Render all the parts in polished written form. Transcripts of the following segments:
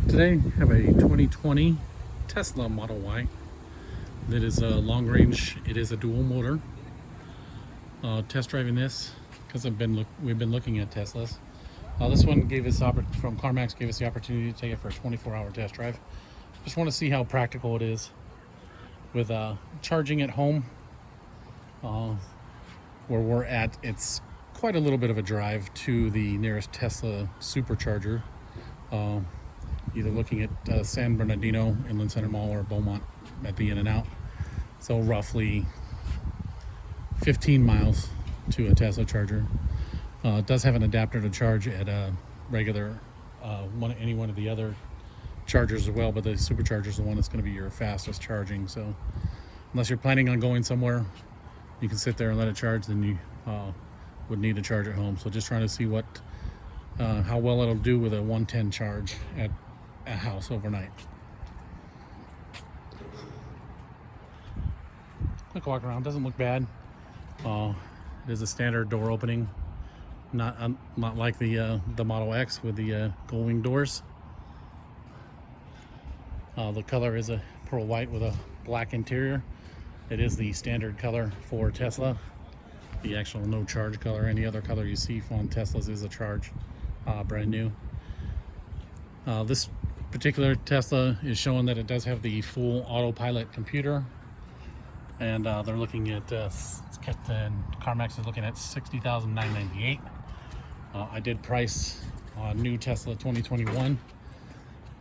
Today I have a 2020 Tesla Model Y that is a long range. It is a dual motor. Test driving this because we've been looking at Teslas. This one gave us from CarMax gave us the opportunity to take it for a 24-hour test drive. Just want to see how practical it is with charging at home. Where we're at, it's quite a little bit of a drive to the nearest Tesla supercharger. Either looking at San Bernardino, Inland Center Mall, or Beaumont at the In-N-Out. So roughly 15 miles to a Tesla charger. It does have an adapter to charge at a regular, any one of the other chargers as well, but the supercharger is the one that's going to be your fastest charging. So unless you're planning on going somewhere, you can sit there and let it charge, then you would need to charge at home. So just trying to see how well it'll do with a 110 charge at a house overnight. Quick walk around, doesn't look bad. It is a standard door opening, not like the Model X with the gold wing doors. The color is a pearl white with a black interior. It is the standard color for Tesla. The actual no charge color, any other color you see on Teslas is a charge, brand new. This particular Tesla is showing that it does have the full autopilot computer, and they're looking at CarMax is looking at $60,998. I did price new Tesla 2021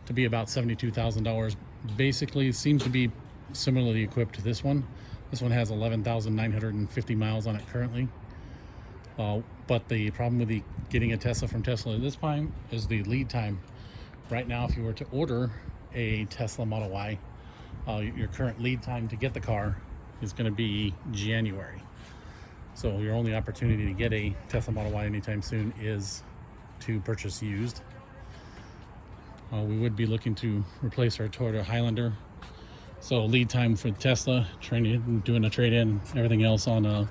to be about $72,000. Basically, it seems to be similarly equipped to this one. This one has 11,950 miles on it currently. But the problem with getting a Tesla from Tesla at this time is the lead time. Right now, if you were to order a Tesla Model Y, your current lead time to get the car is going to be January. So your only opportunity to get a Tesla Model Y anytime soon is to purchase used. We would be looking to replace our Toyota Highlander. So lead time for Tesla, doing a trade-in, everything else to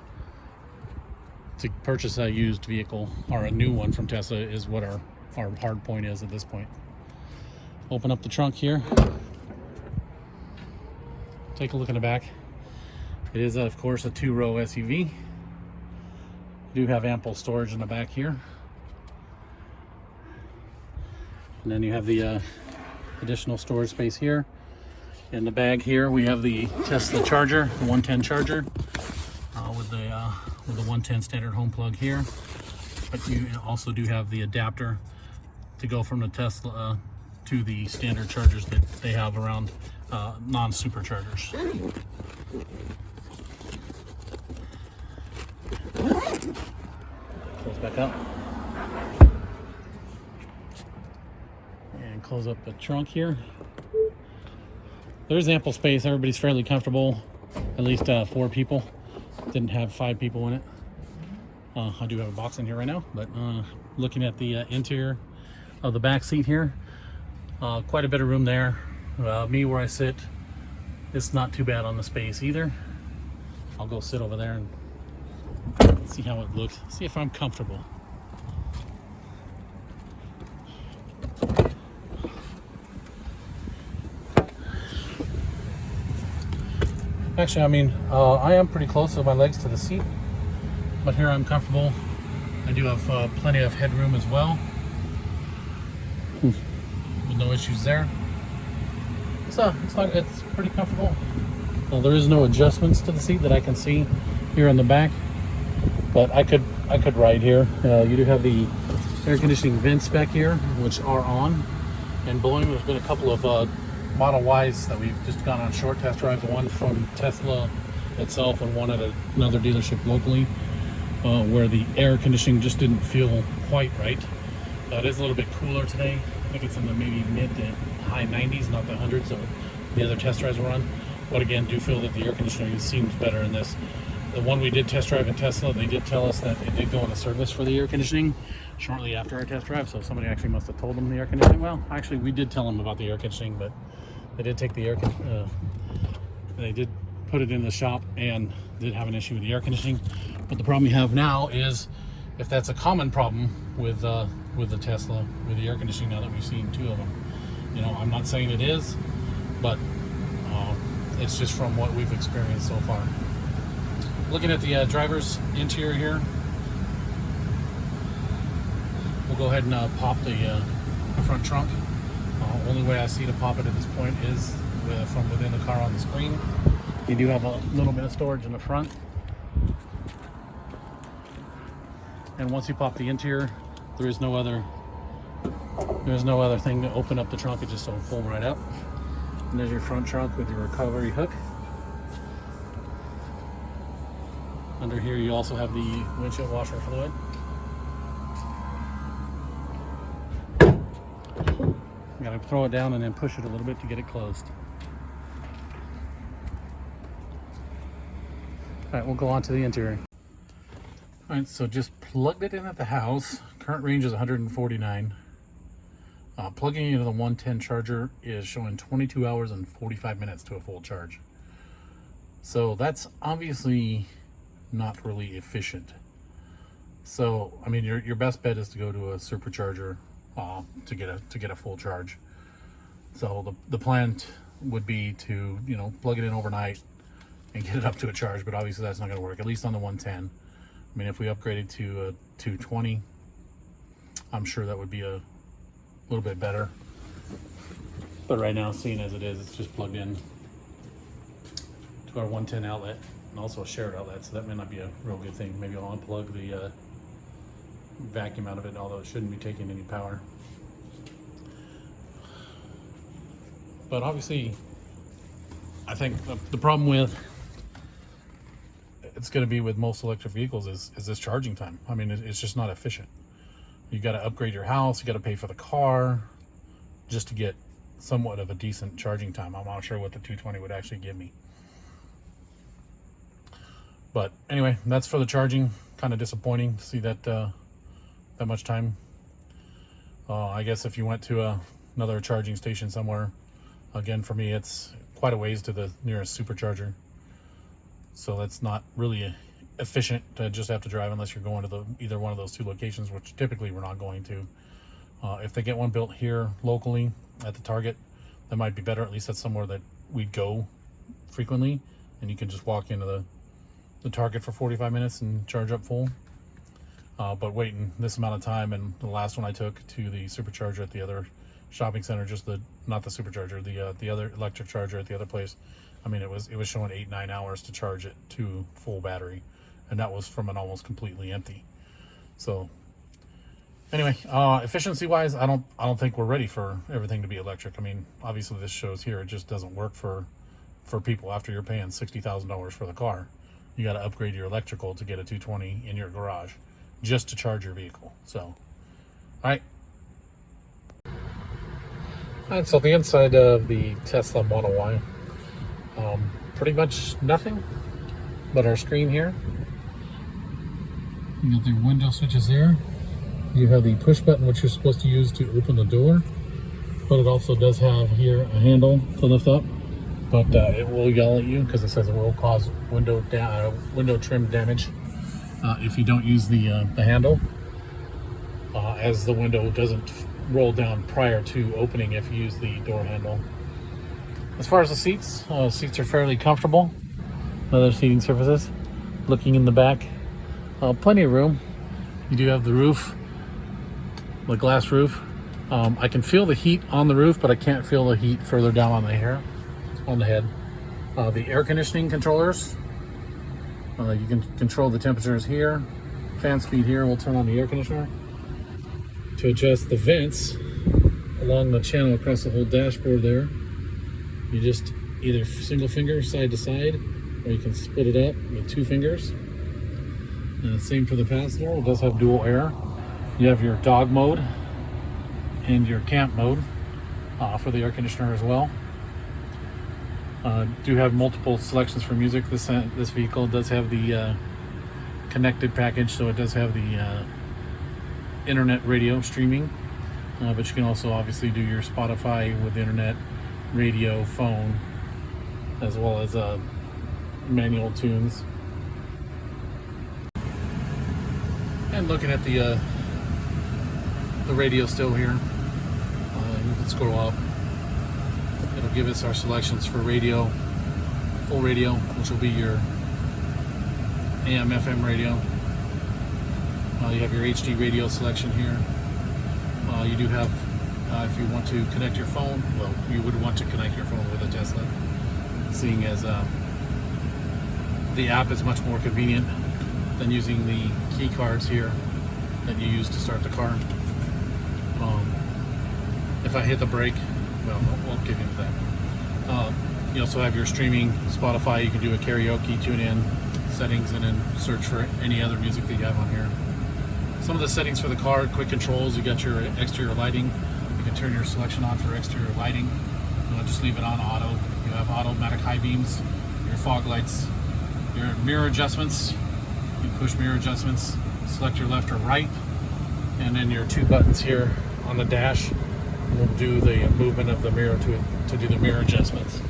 purchase a used vehicle or a new one from Tesla is what our hard point is at this point. Open up the trunk here. Take a look in the back. It is, of course, a two-row SUV. You do have ample storage in the back here. And then you have the additional storage space here. In the bag here, we have the Tesla charger, the 110 charger, with the 110 standard home plug here. But you also do have the adapter to go from the Tesla to the standard chargers that they have around non-superchargers. Close back up. And close up the trunk here. There's ample space. Everybody's fairly comfortable. At least 4 people. Didn't have 5 people in it. I do have a box in here right now, but looking at the interior of the back seat here, quite a bit of room there. Me where I sit, it's not too bad on the space either. I'll go sit over there and see how it looks. See if I'm comfortable. Actually, I mean, I am pretty close with my legs to the seat, but here I'm comfortable. I do have plenty of headroom as well, with no issues there. So it's pretty comfortable. Well, there is no adjustments to the seat that I can see here in the back, but I could ride here. You do have the air conditioning vents back here, which are on and blowing. There's been a couple of Model Ys that we've just gone on short test drives, one from Tesla itself and one at another dealership locally, where the air conditioning just didn't feel quite right. It is a little bit cooler today. I think it's in the maybe mid to high 90s, not the hundreds of the other test drives we're on. But again, do feel that the air conditioning seems better in this. The one we did test drive in Tesla, they did tell us that it did go into service for the air conditioning shortly after our test drive. So somebody actually must have told them the air conditioning. Well, actually, we did tell them about the air conditioning, but they did take the they did put it in the shop and did have an issue with the air conditioning. But the problem you have now is, if that's a common problem with the Tesla, with the air conditioning, now that we've seen 2 of them, You know, I'm not saying it is, but it's just from what we've experienced so far. Looking at the driver's interior here, we'll go ahead and pop the front trunk. Only way I see to pop it at this point is from within the car on the screen. You do have a little bit of storage in the front. And once you pop the interior, there's no other thing to open up the trunk. It just will pull right up. And there's your front trunk with your recovery hook. Under here you also have the windshield washer fluid. You gotta throw it down and then push it a little bit to get it closed. All right, we'll go on to the interior. All right, so just plugged it in at the house. Current range is 149. Plugging into the 110 charger is showing 22 hours and 45 minutes to a full charge. So that's obviously not really efficient. So, I mean, your best bet is to go to a supercharger to get a full charge. So the plan would be to, you know, plug it in overnight and get it up to a charge, but obviously that's not going to work, at least on the 110. I mean, if we upgraded to a 220, I'm sure that would be a little bit better. But right now, seeing as it is, it's just plugged in to our 110 outlet and also a shared outlet, so that may not be a real good thing. Maybe I'll unplug the vacuum out of it, although it shouldn't be taking any power. But obviously, I think the problem with it's going to be with most electric vehicles is this charging time. I mean, it's just not efficient. You got to upgrade your house, you got to pay for the car just to get somewhat of a decent charging time. I'm not sure what the 220 would actually give me. But anyway, that's for the charging. Kind of disappointing to see that that much time. I guess if you went to another charging station somewhere, again, for me, it's quite a ways to the nearest supercharger. So that's not really efficient to just have to drive unless you're going to either one of those two locations, which typically we're not going to. If they get one built here locally at the Target, that might be better. At least that's somewhere that we'd go frequently, and you can just walk into the Target for 45 minutes and charge up full. But waiting this amount of time, and the last one I took to the supercharger at the other shopping center, just not the supercharger, the other electric charger at the other place, I mean, it was showing 8-9 hours to charge it to full battery, and that was from an almost completely empty. So anyway, efficiency wise, I don't think we're ready for everything to be electric. I mean, obviously this shows here it just doesn't work for people. After you're paying $60,000 for the car, you got to upgrade your electrical to get a 220 in your garage just to charge your vehicle. So all right. And so the inside of the Tesla Model Y, pretty much nothing but our screen here. You got the window switches there. You have the push button, which you're supposed to use to open the door, but it also does have here a handle to lift up, but it will yell at you because it says it will cause window trim damage if you don't use the handle, as the window doesn't roll down prior to opening if you use the door handle. As far as the seats are fairly comfortable. Other seating surfaces. Looking in the back, plenty of room. You do have the roof, the glass roof. I can feel the heat on the roof, but I can't feel the heat further down on the head. The air conditioning controllers. You can control the temperatures here. Fan speed here will turn on the air conditioner. To adjust the vents along the channel across the whole dashboard there, you just either single finger side to side, or you can split it up with 2 fingers. Same for the passenger. It does have dual air. You have your dog mode and your camp mode for the air conditioner as well. Do have multiple selections for music. This vehicle does have the connected package, so it does have the internet radio streaming, but you can also obviously do your Spotify with internet, radio, phone, as well as manual tunes. And looking at the radio still here, you can scroll up, give us our selections for radio, full radio, which will be your AM, FM radio. You have your HD radio selection here. You do have, if you want to connect your phone, well, you would want to connect your phone with a Tesla, seeing as the app is much more convenient than using the key cards here that you use to start the car. If I hit the brake, well, we'll get into that. You also have your streaming Spotify. You can do a karaoke, tune in settings, and then search for any other music that you have on here. Some of the settings for the car, quick controls. You got your exterior lighting. You can turn your selection on for exterior lighting. Just leave it on auto. You have automatic high beams, your fog lights, your mirror adjustments. You push mirror adjustments, select your left or right, and then your two buttons here on the dash will do the movement of the mirror to do the mirror adjustments.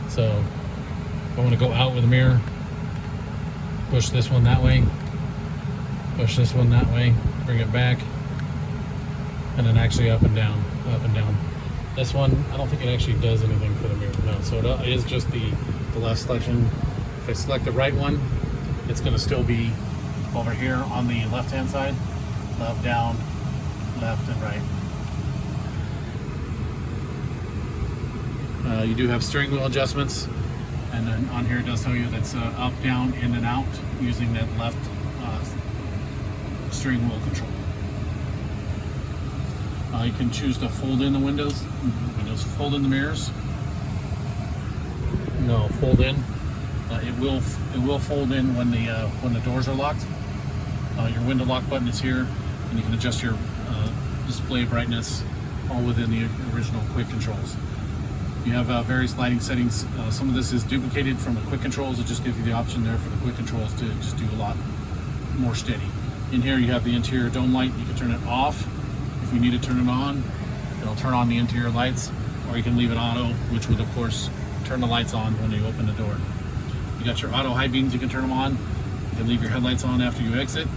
So if I want to go out with the mirror, push this one that way, push this one that way, bring it back, and then actually up and down, up and down. This one, I don't think it actually does anything for the mirror. No, so it is just the left selection. If I select the right one, it's going to still be over here on the left hand side, up, down, left, and right. You do have steering wheel adjustments, and then on here it does tell you that's up, down, in, and out using that left steering wheel control. You can choose to fold in the windows, fold in the mirrors. No, fold in. It will fold in when the doors are locked. Your window lock button is here, and you can adjust your display brightness all within the original quick controls. You have various lighting settings. Some of this is duplicated from the quick controls. It just gives you the option there for the quick controls to just do a lot more steady. In here you have the interior dome light. You can turn it off if you need to turn it on. It'll turn on the interior lights, or you can leave it auto, which would of course turn the lights on when you open the door. You got your auto high beams, you can turn them on. You can leave your headlights on after you exit,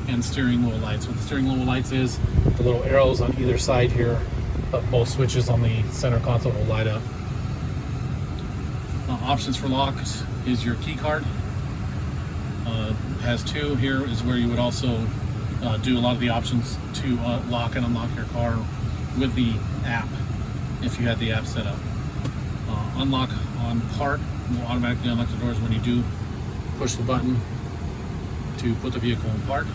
and steering wheel lights. What the steering wheel lights is the little arrows on either side here, but both switches on the center console will light up. Options for locks is your key card. Has two. Here is where you would also do a lot of the options to lock and unlock your car with the app, if you had the app set up. Unlock on park will automatically unlock the doors when you do push the button to put the vehicle in park.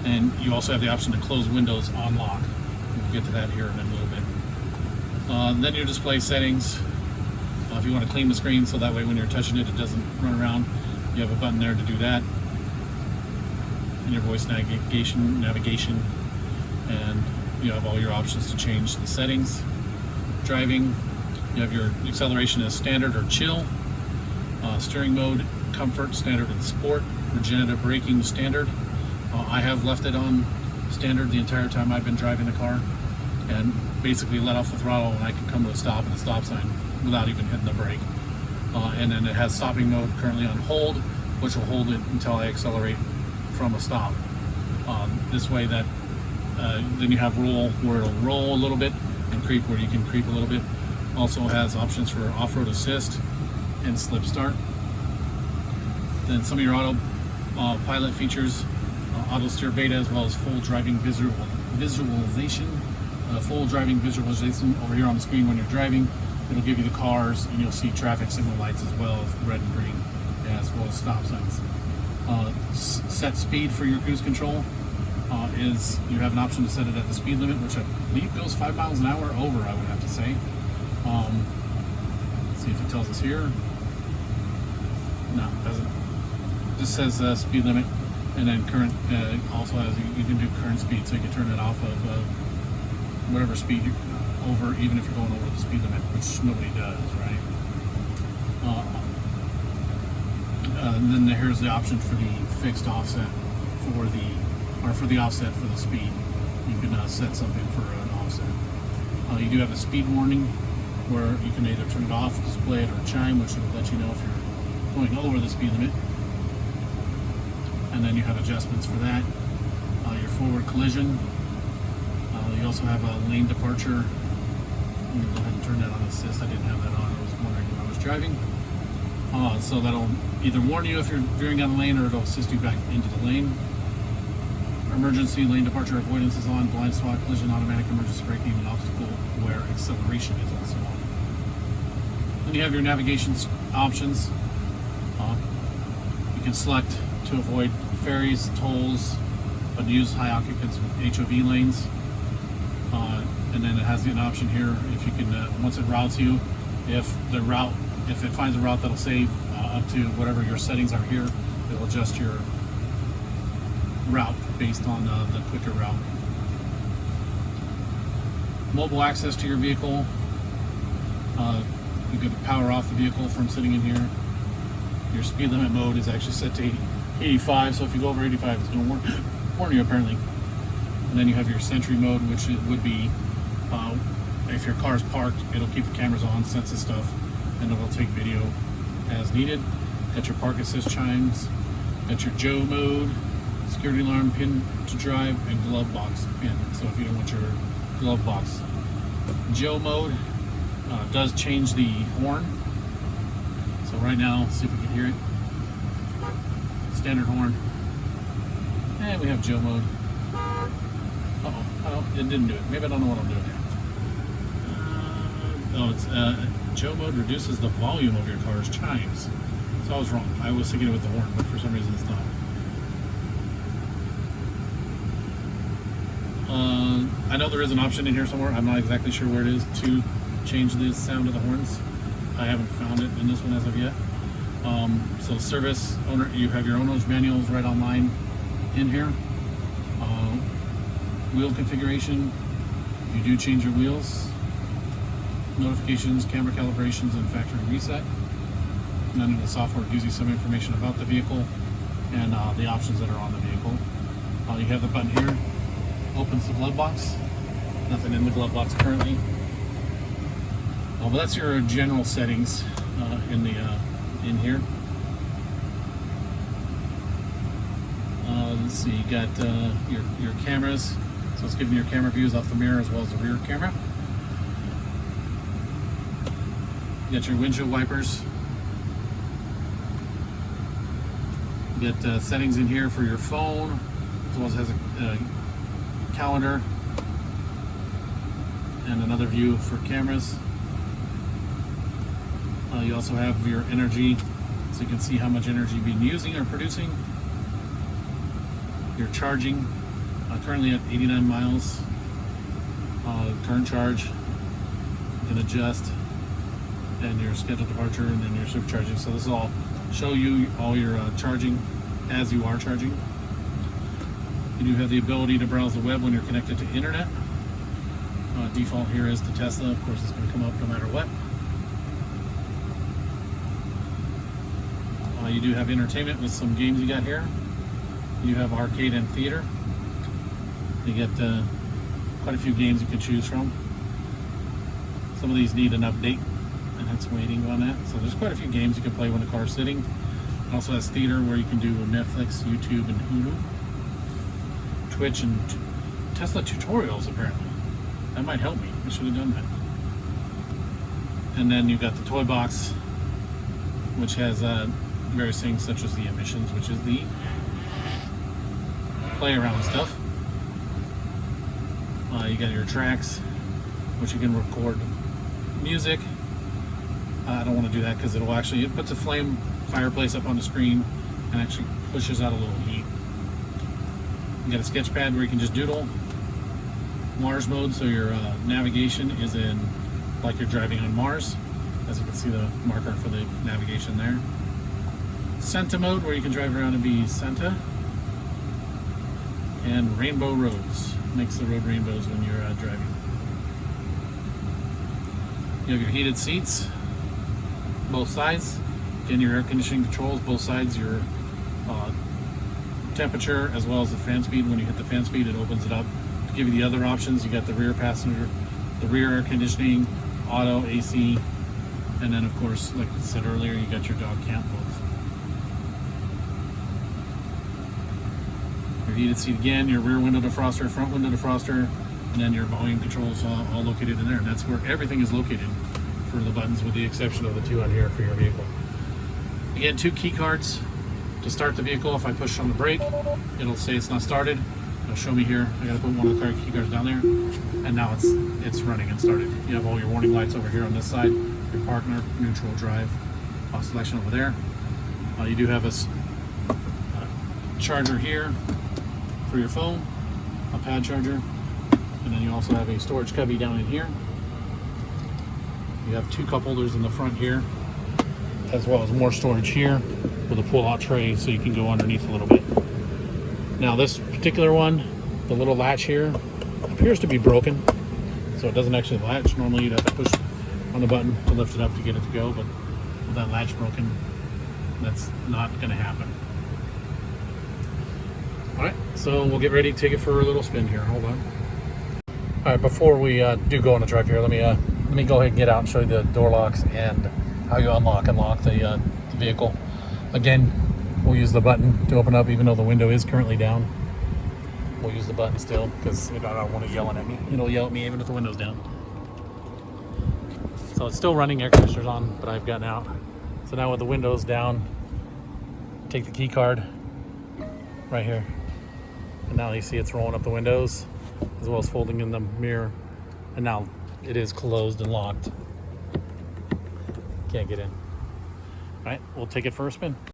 And you also have the option to close windows on lock. We'll get to that here in a little bit. Then your display settings. If you want to clean the screen so that way when you're touching it, it doesn't run around, you have a button there to do that. And your voice navigation, and you have all your options to change the settings. Driving, you have your acceleration as standard or chill. Steering mode, comfort, standard, and sport. Regenerative braking, standard. I have left it on standard the entire time I've been driving the car, and basically let off the throttle and I can come to a stop at the stop sign without even hitting the brake. And then it has stopping mode currently on hold, which will hold it until I accelerate from a stop. This way that then you have roll, where it'll roll a little bit, and creep, where you can creep a little bit. Also has options for off-road assist and slip start. Then some of your auto pilot features, auto steer beta, as well as full driving visualization. Full driving visualization over here on the screen when you're driving. It'll give you the cars, and you'll see traffic signal lights as well as red and green, as well as stop signs. Set speed for your cruise control is you have an option to set it at the speed limit, which I believe goes 5 miles an hour over, I would have to say. Let's see if it tells us here. No, it doesn't. It just says speed limit, and then current. Also has you can do current speed, so you can turn it off of whatever speed you're over, even if you're going over the speed limit, which nobody does, right? And then here's the option for the fixed offset for the offset for the speed. You can set something for an offset. You do have a speed warning where you can either turn it off, display it, or chime, which will let you know if you're going over the speed limit. And then you have adjustments for that. Your forward collision. You You also have a lane departure. Let me go ahead and turn that on assist. I didn't have that on. I was wondering when I was driving. So that'll either warn you if you're veering out of the lane, or it'll assist you back into the lane. Emergency lane departure avoidance is on. Blind spot collision, automatic emergency braking, and obstacle aware acceleration is also on. Then you have your navigation options. You can select to avoid ferries, tolls, but use high occupants with HOV lanes. And then it has an option here if you can, once it routes you, if it finds a route that'll save up to whatever your settings are here, it will adjust your route based on the quicker route. Mobile access to your vehicle. You can power off the vehicle from sitting in here. Your speed limit mode is actually set to 85, so if you go over 85, it's going to warn you apparently. And then you have your Sentry mode, which would be if your car is parked, it'll keep the cameras on, senses stuff, and it'll take video as needed. Got your park assist chimes. Got your Joe mode, security alarm pin to drive, and glove box pin. So if you don't want your glove box. Joe mode does change the horn. So right now, let's see if we can hear it. Standard horn. And we have Joe mode. Oh, it didn't do it. Maybe I don't know what I'm doing here. It's Joe mode reduces the volume of your car's chimes. So I was wrong. I was thinking it with the horn, but for some reason it's not. I know there is an option in here somewhere. I'm not exactly sure where it is to change the sound of the horns. I haven't found it in this one as of yet. So service owner, you have your owner's manuals right online in here. Wheel configuration, if you do change your wheels. Notifications, camera calibrations, and factory reset. And then the software gives you some information about the vehicle and the options that are on the vehicle. You have the button here, opens the glove box. Nothing in the glove box currently. But that's your general settings in here. Let's see, you got your cameras. So it's giving you your camera views off the mirror as well as the rear camera. You got your windshield wipers. You got settings in here for your phone, as well as has a calendar and another view for cameras. You also have your energy, so you can see how much energy you've been using or producing. Your charging, currently at 89 miles. Current charge, you can adjust, and your scheduled departure, and then your supercharging. So this will all show you all your charging as you are charging. You do have the ability to browse the web when you're connected to internet. Default here is the Tesla. Of course, it's going to come up no matter what. You do have entertainment with some games you got here. You have arcade and theater. You get quite a few games you can choose from. Some of these need an update, and it's waiting on that. So there's quite a few games you can play when the car's sitting. It also has theater where you can do Netflix, YouTube, and Hulu. Twitch and Tesla tutorials, apparently. That might help me. I should have done that. And then you've got the toy box, which has various things such as the emissions, which is the play around stuff. You got your tracks, which you can record music. I don't want to do that because it puts a fireplace up on the screen and actually pushes out a little heat. You got a sketch pad where you can just doodle. Mars mode, so your navigation is in like you're driving on Mars. As you can see, the marker for the navigation there. Santa mode, where you can drive around and be Santa. And rainbow roads, makes the road rainbows when you're driving. You have your heated seats, both sides. Again, your air conditioning controls, both sides, your temperature as well as the fan speed. When you hit the fan speed, it opens it up to give you the other options. You got the rear passenger, the rear air conditioning, auto, AC, and then of course, like I said earlier, you got your dog camp modes. Your heated seat again, your rear window defroster, front window defroster, and then your volume control is all located in there. And that's where everything is located for the buttons, with the exception of the two on here for your vehicle. Again, 2 key cards to start the vehicle. If I push on the brake, it'll say it's not started. It'll show me here. I gotta put one of the key cards down there, and now it's running and started. You have all your warning lights over here on this side, your partner, neutral, drive, selection over there. You do have a charger here for your phone, a pad charger, and then you also have a storage cubby down in here. You have 2 cup holders in the front here, as well as more storage here with a pull-out tray so you can go underneath a little bit. Now this particular one, the little latch here, appears to be broken, so it doesn't actually latch. Normally you'd have to push on the button to lift it up to get it to go, but with that latch broken, that's not going to happen. Alright, so we'll get ready to take it for a little spin here. Hold on. Alright, before we do go on the drive here, let me go ahead and get out and show you the door locks and how you unlock the vehicle. Again, we'll use the button to open up, even though the window is currently down. We'll use the button still, because I don't want it yelling at me. It'll yell at me even if the window's down. So it's still running, air conditioner's on, but I've gotten out. So now with the windows down, take the key card right here. And now you see it's rolling up the windows, as well as folding in the mirror. And now it is closed and locked. Can't get in. All right, we'll take it for a spin.